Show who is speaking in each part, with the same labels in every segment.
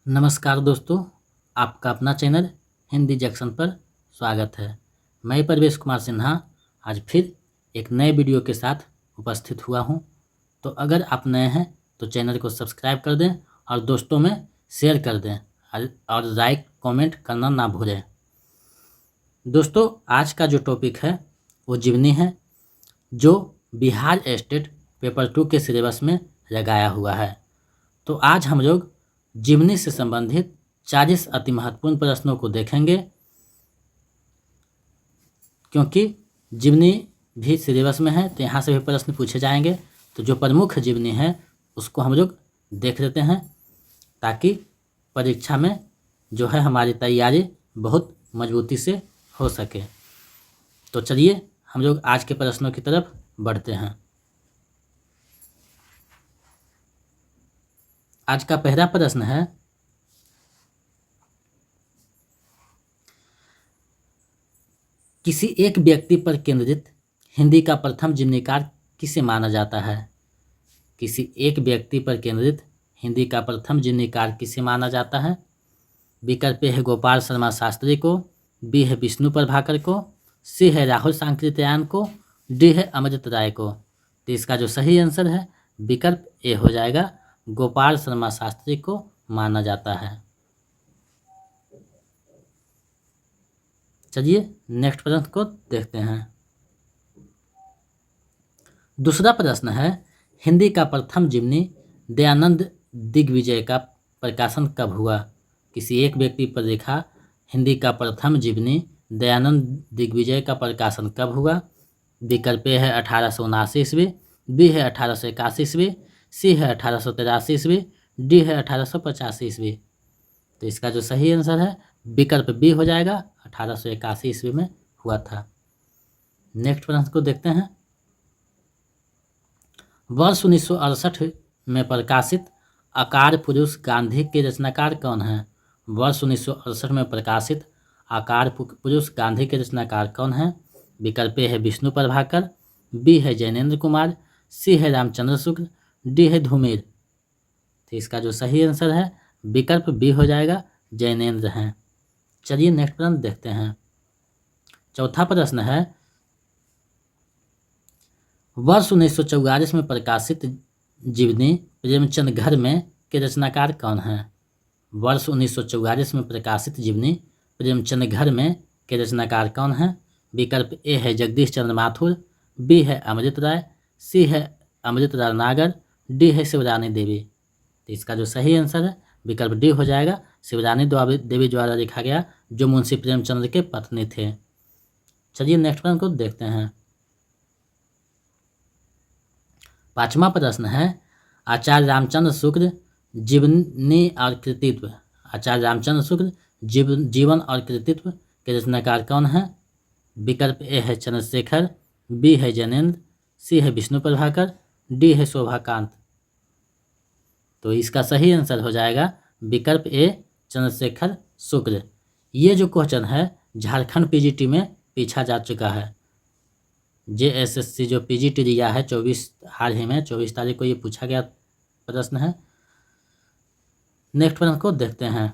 Speaker 1: नमस्कार दोस्तों, आपका अपना चैनल हिंदी जंक्शन पर स्वागत है। मैं परवेश कुमार सिन्हा आज फिर एक नए वीडियो के साथ उपस्थित हुआ हूं। तो अगर आप नए हैं तो चैनल को सब्सक्राइब कर दें और दोस्तों में शेयर कर दें और लाइक कमेंट करना ना भूलें। दोस्तों, आज का जो टॉपिक है वो जीवनी है, जो बिहार स्टेट पेपर 2 के सिलेबस में लगाया हुआ है। तो आज हम लोग जीवनी से संबंधित 40 अति महत्वपूर्ण प्रश्नों को देखेंगे, क्योंकि जीवनी भी सिलेबस में है तो यहाँ से भी प्रश्न पूछे जाएंगे। तो जो प्रमुख जीवनी है उसको हम लोग देख लेते हैं, ताकि परीक्षा में जो है हमारी तैयारी बहुत मजबूती से हो सके। तो चलिए हम लोग आज के प्रश्नों की तरफ बढ़ते हैं। आज का पहला प्रश्न है, किसी एक व्यक्ति पर केंद्रित हिंदी का प्रथम जीवनीकार किसे माना जाता है? किसी एक व्यक्ति पर केंद्रित हिंदी का प्रथम जीवनीकार किसे माना जाता है? विकल्प ए है गोपाल शर्मा शास्त्री को, बी है विष्णु प्रभाकर को, सी है राहुल सांकृत्यायन को, डी है अमृत राय को। तो इसका जो सही आंसर है विकल्प ए हो जाएगा, गोपाल शर्मा शास्त्री को माना जाता है। चलिए नेक्स्ट प्रश्न को देखते हैं। दूसरा प्रश्न है, हिंदी का प्रथम जीवनी दयानंद दिग्विजय का प्रकाशन कब हुआ? किसी एक व्यक्ति पर लिखा हिंदी का प्रथम जीवनी दयानंद दिग्विजय का प्रकाशन कब हुआ? विकल्प ए है 1879 ईस्वी, बी है 1881 ईस्वी, सी है 1883 ईस्वी, डी है 1885 ईस्वी। तो इसका जो सही आंसर है विकल्प बी हो जाएगा, 1881 ईस्वी में हुआ था। नेक्स्ट प्रश्न को देखते हैं। वर्ष 1968 में प्रकाशित आकार पुरुष गांधी के रचनाकार कौन हैं? वर्ष 1968 में प्रकाशित आकार पुरुष गांधी के रचनाकार कौन हैं? विकल्प ए है विष्णु प्रभाकर, बी है जैनेन्द्र कुमार, सी है रामचंद्र शुक्ल, डी है धूमेर। तो इसका जो सही आंसर है विकल्प बी हो जाएगा, जैनेन्द्र हैं। चलिए नेक्स्ट प्रश्न देखते हैं। चौथा प्रश्न है, वर्ष 1944 में प्रकाशित जीवनी प्रेमचंद घर में के रचनाकार कौन हैं? वर्ष 1944 में प्रकाशित जीवनी प्रेमचंद घर में के रचनाकार कौन हैं? विकल्प ए है जगदीश चंद्र माथुर, बी है अमृत राय, सी है अमृत राय नागर, डी है शिवरानी देवी। तो इसका जो सही आंसर है विकल्प डी हो जाएगा, शिवरानी देवी द्वारा लिखा गया, जो मुंशी प्रेमचंद के पत्नी थे। चलिए नेक्स्ट प्रश्न को देखते हैं। पांचवा प्रश्न है, आचार्य रामचंद्र शुक्ल जीवनी और कृतित्व, आचार्य रामचंद्र शुक्ल जीवन और कृतित्व के रचनाकार कौन हैं? विकल्प ए है चंद्रशेखर, बी है जैनेन्द्र, सी है विष्णु प्रभाकर, डी है शोभाकांत। तो इसका सही आंसर हो जाएगा विकल्प ए चंद्रशेखर शुक्ल। ये जो क्वेश्चन है झारखंड पीजीटी में पूछा जा चुका है। जेएसएससी जो पीजीटी दिया है 24 हाल ही में 24 तारीख को ये पूछा गया प्रश्न है। नेक्स्ट प्रश्न को देखते हैं।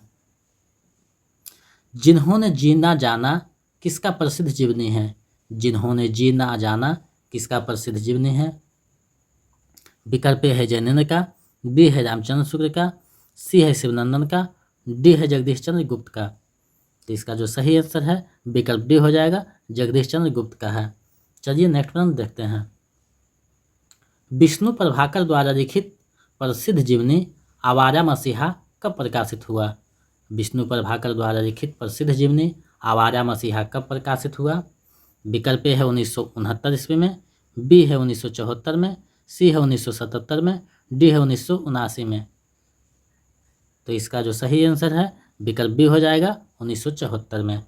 Speaker 1: जिन्होंने जीना जाना किसका प्रसिद्ध जीवनी है? जिन्होंने जीना जाना किसका प्रसिद्ध जीवनी है? विकल्प ए है जैनेन्द्र का, बी है रामचंद्र शुक्ल का, सी है शिवनंदन का, डी है जगदीश चंद्र गुप्त का। तो इसका जो सही आंसर है विकल्प डी हो जाएगा, जगदीश चंद्र गुप्त का है। चलिए नेक्स्ट प्रश्न देखते हैं। विष्णु प्रभाकर द्वारा लिखित प्रसिद्ध जीवनी आवारा मसीहा कब प्रकाशित हुआ? विष्णु प्रभाकर द्वारा लिखित प्रसिद्ध जीवनी आवारा मसीहा कब प्रकाशित हुआ? विकल्प ए है 1969 ईस्वी में, बी है 1974 में, सी है 1977 में, डी है 1979 में। तो इसका जो सही आंसर है विकल्प बी हो जाएगा, 1974 में।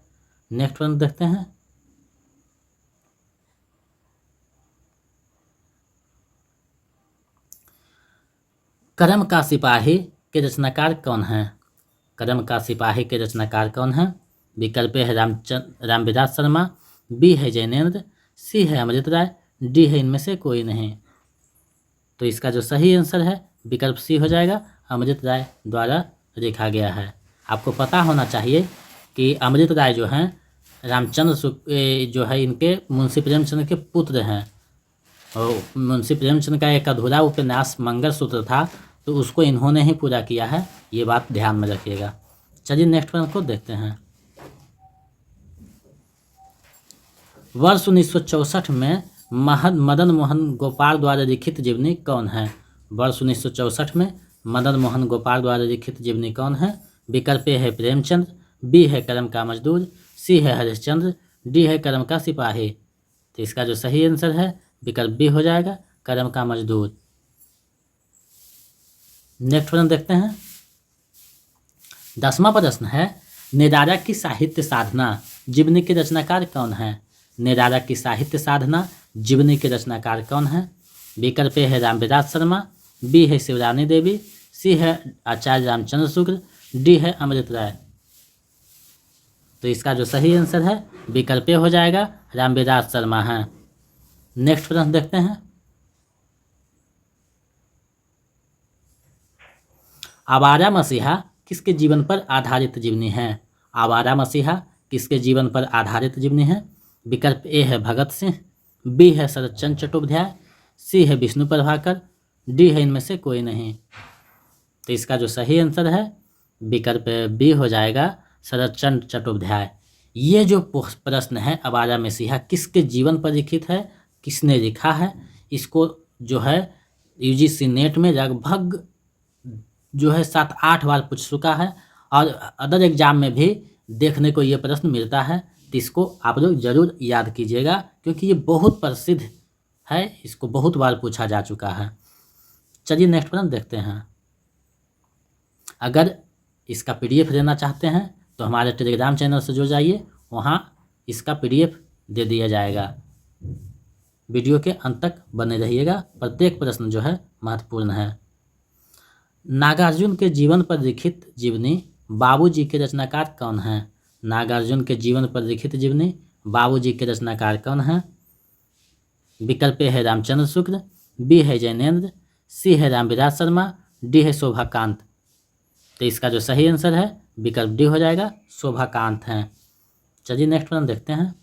Speaker 1: नेक्स्ट प्रश्न देखते हैं। करम का सिपाही के रचनाकार कौन हैं? करम का सिपाही के रचनाकार कौन हैं? विकल्प है रामविलास शर्मा, बी है जैनेन्द्र, सी है अमृत राय, डी है इनमें से कोई नहीं। तो इसका जो सही आंसर है विकल्प सी हो जाएगा, अमृत राय द्वारा लिखा गया है। आपको पता होना चाहिए कि अमृत राय जो हैं रामचंद्र जो है इनके मुंशी प्रेमचंद के पुत्र हैं, और मुंशी प्रेमचंद का एक अधूरा उपन्यास मंगलसूत्र था, तो उसको इन्होंने ही पूरा किया है, ये बात ध्यान में रखिएगा। चलिए नेक्स्ट प्रश्न को देखते हैं। वर्ष 1964 में मदन मोहन गोपाल द्वारा लिखित जीवनी कौन है? वर्ष 1964 में मदन मोहन गोपाल द्वारा लिखित जीवनी कौन है? विकल्प ए है प्रेमचंद, बी है करम का मजदूर, सी है हरिश्चंद्र, डी है करम का सिपाही। तो इसका जो सही आंसर है विकल्प बी हो जाएगा, करम का मजदूर। नेक्स्ट प्रश्न देखते हैं। 10वां प्रश्न है, निराला की साहित्य साधना जीवनी के रचनाकार कौन है? निराला की साहित्य साधना जीवनी के रचनाकार कौन है? विकल्प ए है रामविलास शर्मा, बी है शिवरानी देवी, सी है आचार्य रामचंद्र शुक्ल, डी है अमृत राय। तो इसका जो सही आंसर है विकल्प ए हो जाएगा, रामविलास शर्मा है। नेक्स्ट प्रश्न देखते हैं। आवारा मसीहा किसके जीवन पर आधारित जीवनी है? आवारा मसीहा किसके जीवन पर आधारित जीवनी है? विकल्प ए है भगत सिंह, बी है शरतचंद्र चट्टोपाध्याय, सी है विष्णु प्रभाकर, डी है इनमें से कोई नहीं। तो इसका जो सही आंसर है विकल्प बी हो जाएगा, शरतचंद्र चट्टोपाध्याय। ये जो प्रश्न है आवारा मसीहा किसके जीवन पर लिखित है, किसने लिखा है, इसको जो है यूजीसी नेट में लगभग जो है 7-8 बार पूछ चुका है, और अदर एग्जाम में भी देखने को ये प्रश्न मिलता है। तो इसको आप लोग जरूर याद कीजिएगा, क्योंकि ये बहुत प्रसिद्ध है, इसको बहुत बार पूछा जा चुका है। चलिए नेक्स्ट प्रश्न देखते हैं। अगर इसका पीडीएफ लेना चाहते हैं तो हमारे टेलीग्राम चैनल से जुड़ जाइए, वहाँ इसका पीडीएफ दे दिया जाएगा। वीडियो के अंत तक बने रहिएगा, प्रत्येक प्रश्न जो है महत्वपूर्ण है। नागार्जुन के जीवन पर लिखित जीवनी बाबूजी के रचनाकार कौन है? नागार्जुन के जीवन पर लिखित जीवनी बाबूजी के रचनाकार कौन है? विकल्प ए है रामचंद्र शुक्ल, बी है जैनेन्द्र, सी है रामविलास शर्मा, डी है शोभाकांत। तो इसका जो सही आंसर है विकल्प डी हो जाएगा, शोभाकांत हैं। चलिए नेक्स्ट प्रश्न देखते हैं।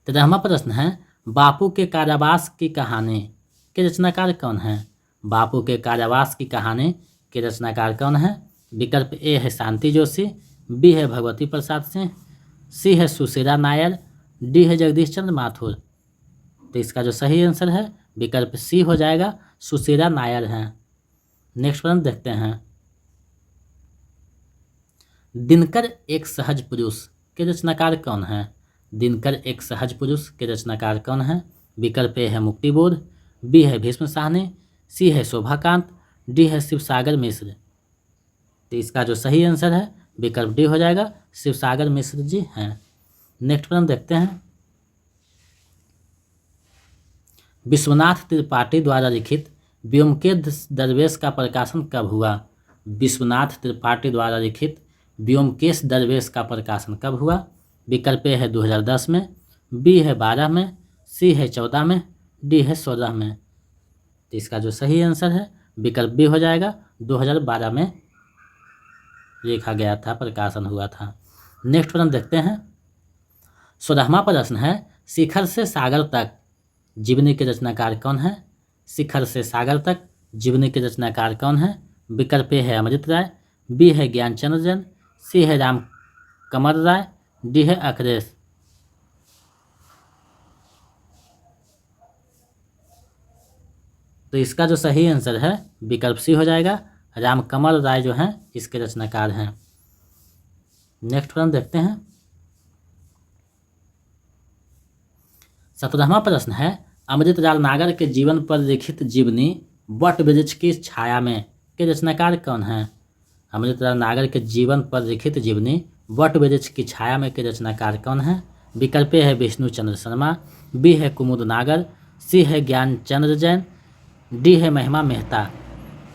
Speaker 1: 13वां प्रश्न है, बापू के कारावास की कहानी के रचनाकार कौन है? बापू के कारावास की कहानी के रचनाकार कौन है? विकल्प ए है शांति जोशी, बी है भगवती प्रसाद सिंह, सी है सुशीला नायर, डी है जगदीश चंद्र माथुर। तो इसका जो सही आंसर है विकल्प सी हो जाएगा, सुशीला नायर हैं। नेक्स्ट प्रश्न देखते हैं। दिनकर एक सहज पुरुष के रचनाकार कौन है? दिनकर एक सहज पुरुष के रचनाकार कौन है? विकल्प ए है मुक्तिबोध, बी है भीष्म साहनी, सी है शोभाकांत, डी है शिवसागर मिश्र। तो इसका जो सही आंसर है विकल्प डी हो जाएगा, शिवसागर मिश्र जी हैं। नेक्स्ट प्रश्न देखते हैं। विश्वनाथ त्रिपाठी द्वारा लिखित व्योमकेश दरवेश का प्रकाशन कब हुआ? विश्वनाथ त्रिपाठी द्वारा लिखित व्योमकेश दरवेश का प्रकाशन कब हुआ? विकल्प ए है 2010 में, बी है 12 में, सी है 14 में, डी है 16 में। तो इसका जो सही आंसर है विकल्प बी हो जाएगा, 2012 में लिखा गया था, प्रकाशन हुआ था। नेक्स्ट प्रश्न देखते हैं। 16वां प्रश्न है, शिखर से सागर तक जीवनी के रचनाकार कौन है? शिखर से सागर तक जीवनी के रचनाकार कौन है? विकल्प ए है अमृत राय, बी है ज्ञानचंद्र जैन, सी है राम कमल राय, डी है अखिलेश। तो इसका जो सही आंसर है विकल्प सी हो जाएगा, राम कमल राय जो हैं इसके रचनाकार हैं। नेक्स्ट प्रश्न देखते हैं। 17वां प्रश्न है, अमृतलाल नागर के जीवन पर लिखित जीवनी वट वृक्ष की छाया में के रचनाकार कौन है? अमृतलाल नागर के जीवन पर लिखित जीवनी वट वृक्ष की छाया में के रचनाकार कौन है? विकल्प ए है विष्णु चंद्र शर्मा, बी है कुमुद नागर, सी है ज्ञानचंद्र जैन, डी है महिमा मेहता।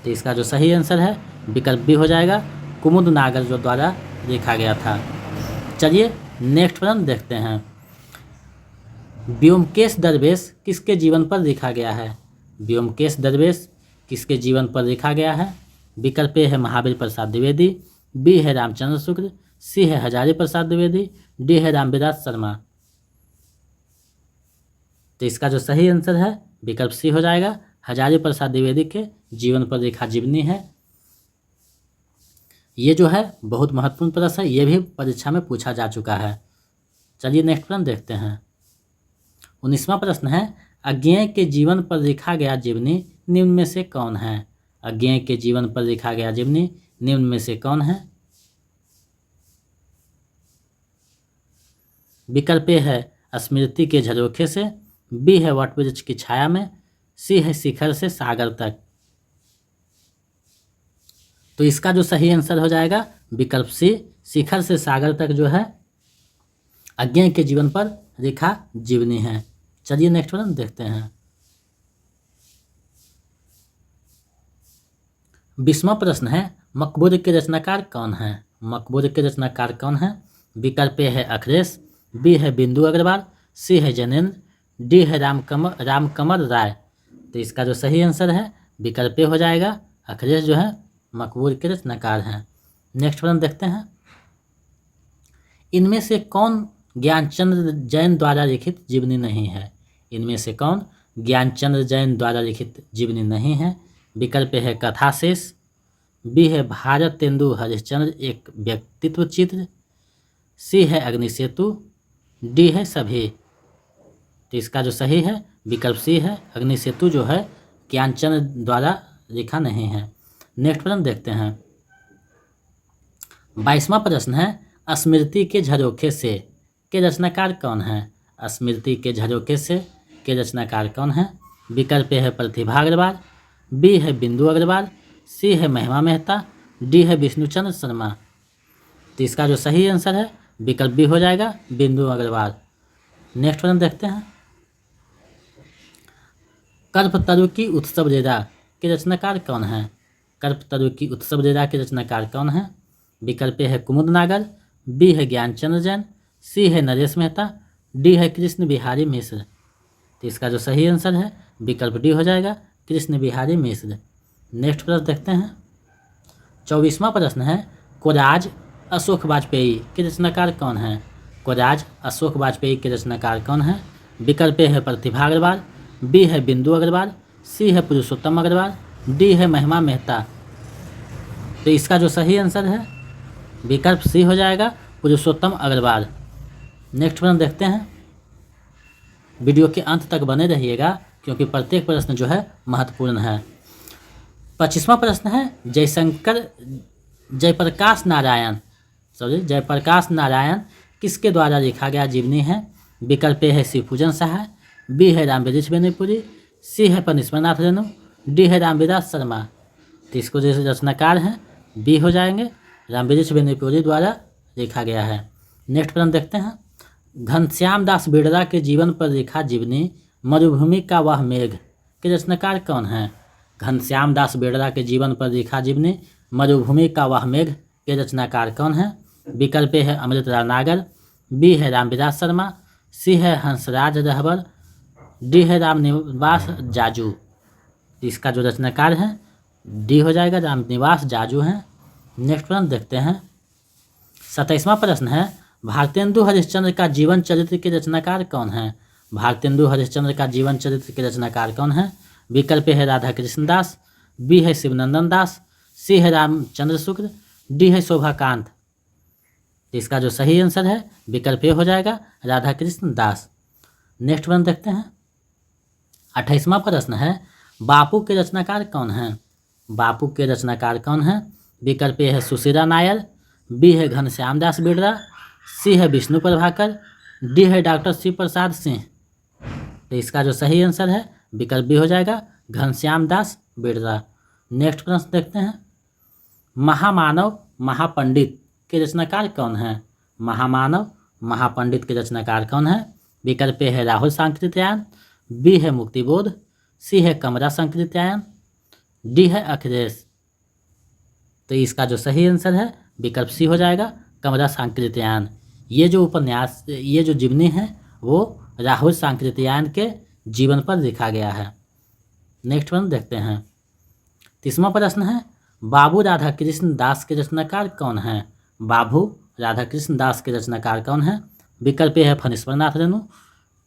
Speaker 1: तो इसका जो सही आंसर है विकल्प बी हो जाएगा, कुमुद नागर जो द्वारा लिखा गया था। चलिए नेक्स्ट प्रश्न देखते हैं। व्योमकेश दरवेश किसके जीवन पर लिखा गया है? व्योमकेश दरवेश किसके जीवन पर लिखा गया है? विकल्प ए है महावीर प्रसाद द्विवेदी, बी है रामचंद्र शुक्ल, सी है हजारी प्रसाद द्विवेदी, डी है रामविलास शर्मा। तो इसका जो सही आंसर है विकल्प सी हो जाएगा। हजारी प्रसाद द्विवेदी के जीवन पर लिखा जीवनी है। ये जो है बहुत महत्वपूर्ण प्रश्न है, ये भी परीक्षा में पूछा जा चुका है। चलिए नेक्स्ट प्रश्न देखते हैं। 19वां प्रश्न है, अज्ञेय के जीवन पर लिखा गया जीवनी निम्न में से कौन है? अज्ञेय के जीवन पर लिखा गया जीवनी निम्न में से कौन है? विकल्प ए है स्मृति के झरोखे से, बी है वटवृक्ष की छाया में, सी है शिखर से सागर तक। तो इसका जो सही आंसर हो जाएगा विकल्प सी, शिखर से सागर तक जो है अज्ञेय के जीवन पर लिखा जीवनी है। चलिए नेक्स्ट प्रश्न देखते हैं। 20वां प्रश्न है, मकबूल के रचनाकार कौन है? मकबूल के रचनाकार कौन है? विकल्प ए है अखिलेश, बी है बिंदु अग्रवाल, सी है जैनेन्द्र, डी है रामकमल राय। तो इसका जो सही आंसर है विकल्प ए हो जाएगा। अखिलेश जो है मकबूल के रचनाकार हैं। नेक्स्ट प्रश्न देखते हैं। इनमें से कौन ज्ञानचंद्र जैन द्वारा लिखित जीवनी नहीं है? इनमें से कौन ज्ञानचंद्र जैन द्वारा लिखित जीवनी नहीं है? विकल्प है कथाशेष, बी है भारत तेंदु हरिश्चंद्र एक व्यक्तित्व चित्र, सी है अग्निसेतु, डी है सभी। तो इसका जो सही है विकल्प सी है। अग्निसेतु जो है ज्ञानचंद्र द्वारा लिखा नहीं है। नेक्स्ट प्रश्न देखते हैं। 22वां प्रश्न है, स्मृति के झरोखे से के रचनाकार कौन है? स्मृति के झरोखे से के रचनाकार कौन है? विकल्प है प्रतिभा अग्रवाल, बी है बिंदु अग्रवाल, सी है महिमा मेहता, डी है विष्णुचंद्र शर्मा। तो इसका जो सही आंसर है विकल्प बी हो जाएगा, बिंदु अग्रवाल। नेक्स्ट प्रश्न देखते हैं। कल्पतरु की उत्सव लीला के रचनाकार कौन है? कल्पतरु की उत्सव लीला के रचनाकार कौन है? विकल्प है कुमुद नागर, बी है ज्ञानचंद्र जैन, सी है नरेश मेहता, डी है कृष्ण बिहारी मिश्र। तो इसका जो सही आंसर है विकल्प डी हो जाएगा, कृष्ण बिहारी मिश्र। नेक्स्ट प्रश्न देखते हैं। 24वां प्रश्न है, कोराज अशोक वाजपेयी के रचनाकार कौन है? कोराज अशोक वाजपेयी के रचनाकार कौन है? विकल्प है प्रतिभा अग्रवाल, बी है बिंदु अग्रवाल, सी है पुरुषोत्तम अग्रवाल, डी है महिमा मेहता। तो इसका जो सही आंसर है विकल्प सी हो जाएगा, पुरुषोत्तम अग्रवाल। नेक्स्ट प्रश्न देखते हैं। वीडियो के अंत तक बने रहिएगा क्योंकि प्रत्येक प्रश्न जो है महत्वपूर्ण है। 25वां प्रश्न है, जयप्रकाश नारायण किसके द्वारा लिखा गया जीवनी है? विकल्प ए है शिवपूजन सहाय, बी है रामवृक्ष बेनीपुरी, सी है फणीश्वरनाथ रेणु, डी है रामविलास शर्मा। तो इसको जैसे रचनाकार हैं बी हो जाएंगे, रामवृक्ष बेनीपुरी द्वारा लिखा गया है। नेक्स्ट प्रश्न देखते हैं। घनश्याम दास बिड़ला के जीवन पर लिखा जीवनी मरुभूमि का वह मेघ के रचनाकार कौन है? घनश्याम दास बिड़ला के जीवन पर लिखा जीवनी मरुभूमि का वह मेघ के रचनाकार कौन है? विकल्प है अमृतलाल नागर, बी है रामविलास शर्मा, सी है हंसराज रहबर, डी है रामनिवास जाजू। इसका जो रचनाकार है डी हो जाएगा, रामनिवास जाजू हैं। नेक्स्ट प्रश्न देखते हैं। 27वां प्रश्न है, भारतेंदु हरिश्चंद्र का जीवन चरित्र के रचनाकार कौन है? भारतेंदु हरिश्चंद्र का जीवन चरित्र के रचनाकार कौन है? विकल्प है राधा कृष्ण दास, बी है शिवनंदन दास, सी है रामचंद्र शुक्ल, डी है शोभाकांत। इसका जो सही आंसर है विकल्प ए हो जाएगा, राधा कृष्ण दास। नेक्स्ट प्रश्न देखते हैं। 28वां प्रश्न है, बापू के रचनाकार कौन है? बापू के रचनाकार कौन है? विकल्प ए है सुशीला नायर, बी है घनश्याम दास बिड़ला, सी है विष्णु प्रभाकर, डी है डॉक्टर शिव प्रसाद सिंह। तो इसका जो सही आंसर है विकल्प बी हो जाएगा, घनश्याम दास बिड़ला। नेक्स्ट प्रश्न देखते हैं। महामानव महापंडित के रचनाकार कौन है? महामानव महापंडित के रचनाकार कौन है? विकल्प ए है राहुल सांकृत्यायन, बी है मुक्तिबोध, सी है कमरा सांकृत्यायन, डी है अखिलेश। तो इसका जो सही आंसर है विकल्प सी हो जाएगा, कमरा सांकृत्यायन। ये जो उपन्यास, ये जो जीवनी है वो राहुल सांकृत्यायन के जीवन पर लिखा गया है। नेक्स्ट प्रश्न देखते हैं। 30वां प्रश्न है, बाबू राधा कृष्ण दास के रचनाकार कौन हैं? बाबू राधा कृष्ण दास के रचनाकार कौन हैं? विकल्प ए है फणीश्वरनाथ रेणु,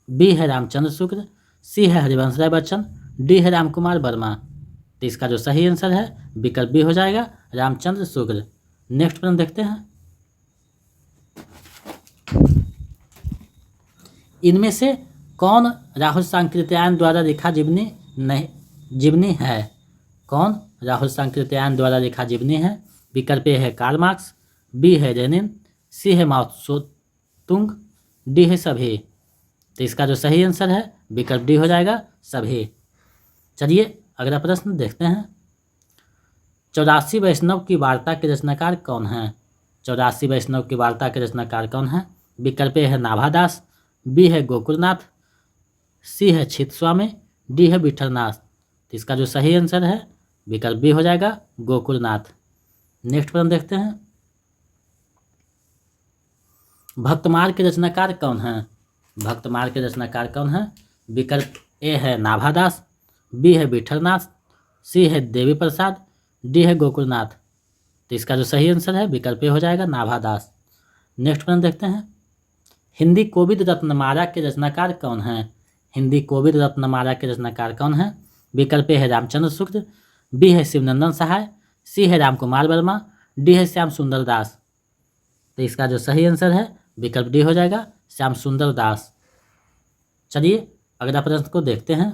Speaker 1: बी है रामचंद्र शुक्ल, सी है हरिवंश राय बच्चन, डी है रामकुमार वर्मा। तो इसका जो सही आंसर है विकल्प बी हो जाएगा, रामचंद्र शुक्ल। नेक्स्ट प्रश्न देखते हैं। इनमें से कौन राहुल सांकृत्यायन द्वारा लिखा जीवनी है? कौन राहुल सांकृत्यायन द्वारा लिखा जीवनी है? विकल्प ए है कार्ल मार्क्स, बी है लेनिन, सी है माओ त्से-तुंग, डी है सभी। तो इसका जो सही आंसर है विकल्प डी हो जाएगा, सभी। चलिए अगला प्रश्न देखते हैं। 84 वैष्णव की वार्ता के रचनाकार कौन हैं? 84 वैष्णव की वार्ता के रचनाकार कौन हैं? विकल्प ए है नाभादास, बी है गोकुलनाथ, सी है छित स्वामी, डी है विठलनाथ। तो इसका जो सही आंसर है विकल्प बी हो जाएगा, गोकुलनाथ। नेक्स्ट प्रश्न देखते हैं। भक्तमाल के रचनाकार कौन हैं? भक्तमाल के रचनाकार कौन हैं? विकल्प ए है नाभादास, बी है विठलनाथ, सी है देवी प्रसाद, डी है गोकुलनाथ। तो इसका जो सही आंसर है विकल्प ए हो जाएगा, नाभादास। नेक्स्ट प्रश्न देखते हैं। हिंदी कोविद रत्नमाला के रचनाकार कौन हैं? हिंदी कोविद रत्नमाला के रचनाकार कौन हैं? विकल्प ए है रामचंद्र शुक्ल, बी है शिवनंदन सहाय, सी है रामकुमार वर्मा, डी है श्याम सुंदर दास। तो इसका जो सही आंसर है विकल्प डी हो जाएगा, श्याम सुंदर दास। चलिए अगला प्रश्न को देखते हैं।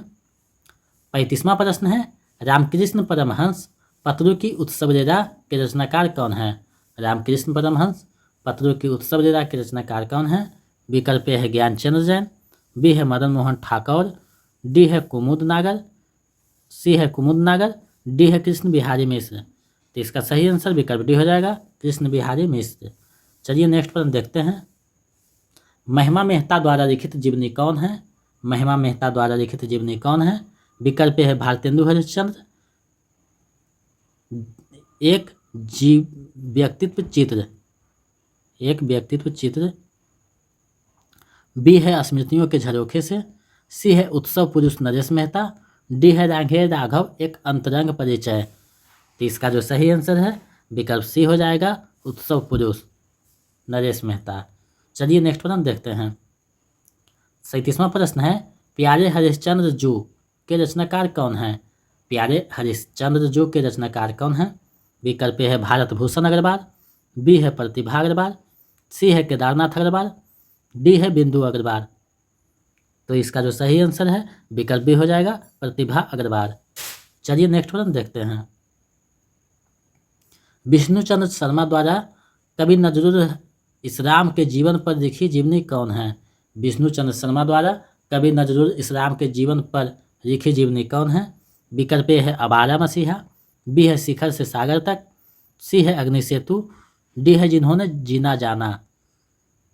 Speaker 1: 35वां प्रश्न है, रामकृष्ण परमहंस पत्रों की उत्सव लीला के रचनाकार कौन हैं? रामकृष्ण परमहंस पत्रों की उत्सव लीला के रचनाकार कौन हैं? विकल्प ए है ज्ञानचंद्र जैन, बी है मदन मोहन ठाकुर, डी है कुमुद नागर, सी है कुमुद नागर, डी है कृष्ण बिहारी मिश्र। तो इसका सही आंसर विकल्प डी हो जाएगा, कृष्ण बिहारी मिश्र। चलिए नेक्स्ट प्रश्न देखते हैं। महिमा मेहता द्वारा लिखित जीवनी कौन है? महिमा मेहता द्वारा लिखित जीवनी कौन है? विकल्प ए है भारतेंदु हरिश्चंद्र, एक व्यक्तित्व चित्र, बी है स्मृतियों के झरोखे से, सी है उत्सव पुरुष नरेश मेहता, डी है राघेय राघव एक अंतरंग परिचय। तो इसका जो सही आंसर है विकल्प सी हो जाएगा, उत्सव पुरुष नरेश मेहता। चलिए नेक्स्ट प्रश्न देखते हैं। 37वां प्रश्न है, प्यारे हरिश्चंद्र जू के रचनाकार कौन हैं? प्यारे हरिश्चंद्र जू के रचनाकार कौन हैं? विकल्प ए है भारत भूषण अग्रवाल, बी है प्रतिभा अग्रवाल, सी है केदारनाथ अग्रवाल, डी है बिंदु अग्रवाल। तो इसका जो सही आंसर है विकल्प बी हो जाएगा, प्रतिभा अग्रवाल। चलिए नेक्स्ट प्रश्न देखते हैं। विष्णुचंद्र शर्मा द्वारा कवि नजरुल इस्लाम के जीवन पर लिखी जीवनी कौन है? विष्णुचंद्र शर्मा द्वारा कवि नजरुल इस्लाम के जीवन पर लिखी जीवनी कौन है? विकल्प ए है अबारा मसीहा, बी है शिखर से सागर तक, सी है अग्नि सेतु, डी है जिन्होंने जीना जाना।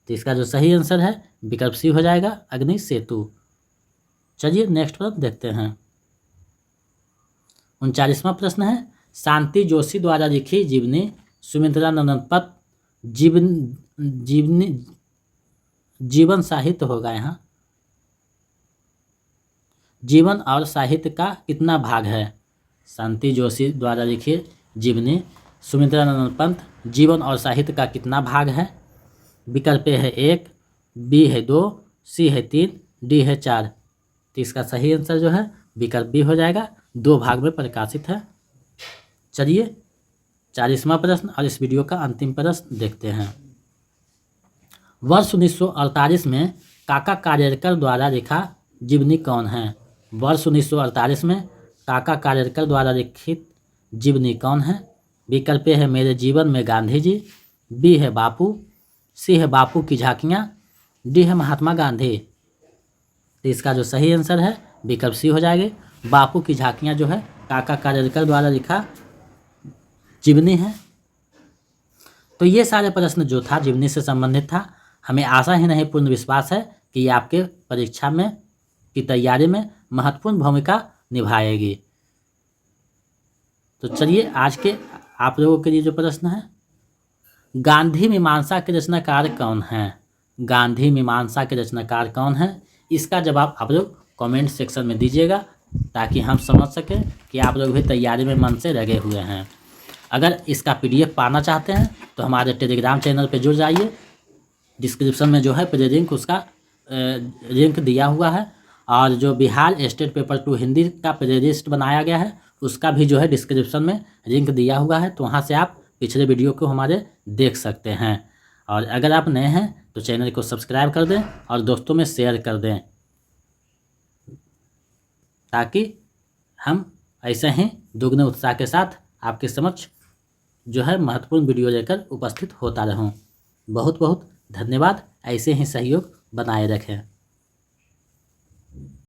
Speaker 1: तो इसका जो सही आंसर है विकल्प सी हो जाएगा, अग्नि सेतु। चलिए नेक्स्ट प्रश्न देखते हैं। 39वां प्रश्न है, शांति जोशी द्वारा लिखी जीवनी सुमित्रानंद पथ जीवन साहित्य होगा यहाँ, जीवन और साहित्य का कितना भाग है? शांति जोशी द्वारा लिखी जीवनी सुमित्रानंद पंत जीवन और साहित्य का कितना भाग है? विकल्प ए है 1, बी है 2, सी है 3, डी है 4। तो इसका सही आंसर जो है विकल्प बी हो जाएगा, 2 भाग में प्रकाशित है। चलिए 40वां प्रश्न और इस वीडियो का अंतिम प्रश्न देखते हैं। वर्ष 1948 में काका कालेलकर द्वारा लिखा जीवनी कौन है? वर्ष 1948 में काका कालेलकर द्वारा लिखित जीवनी कौन है? विकल्प ए है मेरे जीवन में गांधी जी, बी है बापू, सी है बापू की झांकियाँ, डी है महात्मा गांधी। तो इसका जो सही आंसर है विकल्प सी हो जाएगी, बापू की झांकियाँ जो है काका कालेलकर द्वारा लिखा जीवनी है। तो ये सारे प्रश्न जो था जीवनी से संबंधित था। हमें आशा ही नहीं पूर्ण विश्वास है कि ये आपके परीक्षा में की तैयारी में महत्वपूर्ण भूमिका निभाएगी। तो चलिए आज के आप लोगों के लिए जो प्रश्न है, गांधी मीमांसा के रचनाकार कौन हैं? गांधी मीमांसा के रचनाकार कौन हैं? इसका जवाब आप लोग कमेंट सेक्शन में दीजिएगा ताकि हम समझ सकें कि आप लोग भी तैयारी में मन से लगे हुए हैं। अगर इसका PDF पाना चाहते हैं तो हमारे टेलीग्राम चैनल पे जुड़ जाइए। डिस्क्रिप्शन में जो है प्री लिंक उसका लिंक दिया हुआ है, और जो बिहार स्टेट पेपर 2 हिंदी का प्ले लिस्ट बनाया गया है उसका भी जो है डिस्क्रिप्शन में लिंक दिया हुआ है, तो वहाँ से आप पिछले वीडियो को हमारे देख सकते हैं। और अगर आप नए हैं तो चैनल को सब्सक्राइब कर दें और दोस्तों में शेयर कर दें, ताकि हम ऐसे ही दुगने उत्साह के साथ आपके समक्ष जो है महत्वपूर्ण वीडियो लेकर उपस्थित होता रहूं। बहुत बहुत धन्यवाद। ऐसे ही सहयोग बनाए रखें।